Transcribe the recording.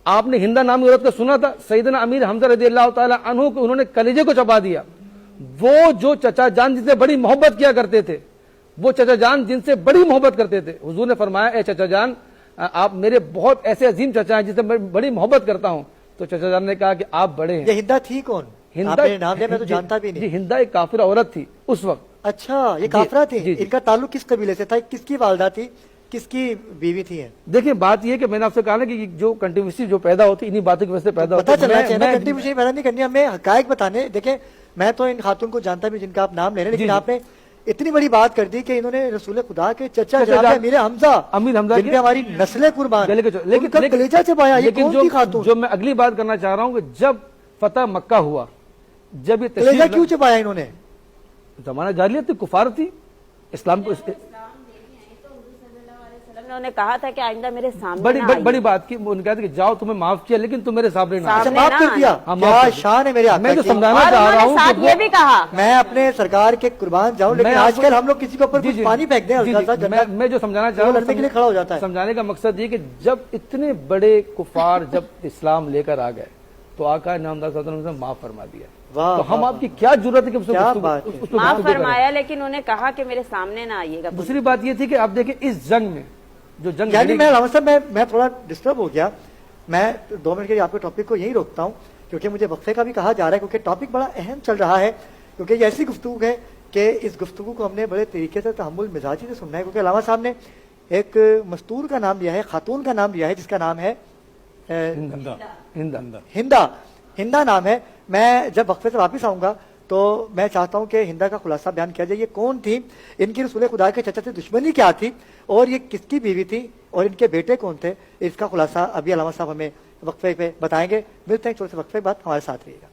آپ نے ہندا نام کی عورت کو سنا تھا؟ سیدنا امیر حمزہ رضی اللہ تعالی عنہ کو انہوں نے کلیجے کو چبا دیا. وہ جو چچا جان جن سے بڑی محبت کیا کرتے تھے, وہ چچا جان جن سے بڑی محبت کرتے تھے, حضور نے فرمایا اے چچا جان آپ میرے بہت ایسے عظیم چچا ہیں جن سے میں بڑی محبت کرتا ہوں. تو چچا جان نے کہا کہ آپ بڑے ہیں. یہ ہندا تھی کون؟ آپ نے نام لیا, میں تو جانتا بھی نہیں. جی ہندا ایک کافرہ عورت تھی اس وقت. اچھا, یہ کافرہ تھی. ان کا تعلق کس قبیلے سے تھا؟ کس کی والدہ تھی, کس کی بیوی تھی؟ دیکھیں بات یہ کہ میں نے آپ سے کہا نا کہ جو کنٹروورسی جو پیدا ہوتی انہی باتوں کی وجہ سے پیدا ہوتی پتہ چلنا چاہیے نا, کنٹروورسی پیدا نہیں کرنی, ہمیں حقائق بتانے. دیکھیں میں تو ان خاتون کو جانتا بھی جن کا آپ نام لے رہے ہیں, لیکن آپ نے اتنی بڑی بات کر دی کہ انہوں نے رسول خدا کے چچا جناب امیر حمزہ جن پہ ہماری نسلیں قربان, لیکن کلیجہ چبایا. یہ کون سی خاتون؟ جو میں اگلی بات کرنا چاہ رہا ہوں کہ جب فتح مکہ ہوا, جب یہ کلیجہ کیوں چبایا انہوں نے؟ زمانہ جاہلیت تھی, کفار تھی, اسلام کو انہوں نے کہا تھا کہ آئندہ میرے سامنے بڑی بات کی. ان کہتے کہ جاؤ تمہیں معاف کیا لیکن تم میرے سامنے نہ آؤ. معاف کر دیا, کیا شان ہے میرے آقا کی. میں جو سمجھانا چاہ رہا ہوں ساتھ یہ بھی کہا میں اپنے سرکار کے قربان جاؤں, لیکن آج کل ہم لوگ کسی کے اوپر کچھ پانی پھینک دیں, میں جو سمجھانا چاہ رہا ہوں لڑنے کے لیے کھڑا ہو جاتا ہے. سمجھانے کا مقصد یہ کہ جب اتنے بڑے کفار جب اسلام لے کر آ گئے تو آقا نامدار صلی اللہ علیہ وسلم نے معاف فرما دیا. تو ہم آپ کی کیا ضرورت ہے کہ معاف فرمایا, لیکن انہوں نے کہا کہ میرے سامنے نہ آئیے گا. دوسری بات یہ تھی کہ آپ دیکھیں اس جنگ میں جو جنگ, یعنی میں علامہ صاحب میں تھوڑا ڈسٹرب ہو گیا. میں 2 منٹ کے لیے آپ کے ٹاپک کو یہی روکتا ہوں, کیونکہ مجھے وقفے کا بھی کہا جا رہا ہے, کیونکہ ٹاپک بڑا اہم چل رہا ہے, کیونکہ یہ ایسی گفتگو ہے کہ اس گفتگو کو ہم نے بڑے طریقے سے تحمل مزاجی سے سننا ہے. کیونکہ علامہ صاحب نے ایک مستور کا نام لیا ہے, خاتون کا نام لیا ہے, جس کا نام ہے ہندا نام ہے. میں جب وقفے سے واپس آؤں گا تو میں چاہتا ہوں کہ ہندا کا خلاصہ بیان کیا جائے. یہ کون تھی, ان کی رسول خدا کے چچا سے دشمنی کیا تھی, اور یہ کس کی بیوی تھی, اور ان کے بیٹے کون تھے, اس کا خلاصہ ابھی علامہ صاحب ہمیں وقفے پہ بتائیں گے. ملتے ہیں چھوٹے سے وقفے کے بعد, ہمارے ساتھ رہیے گا.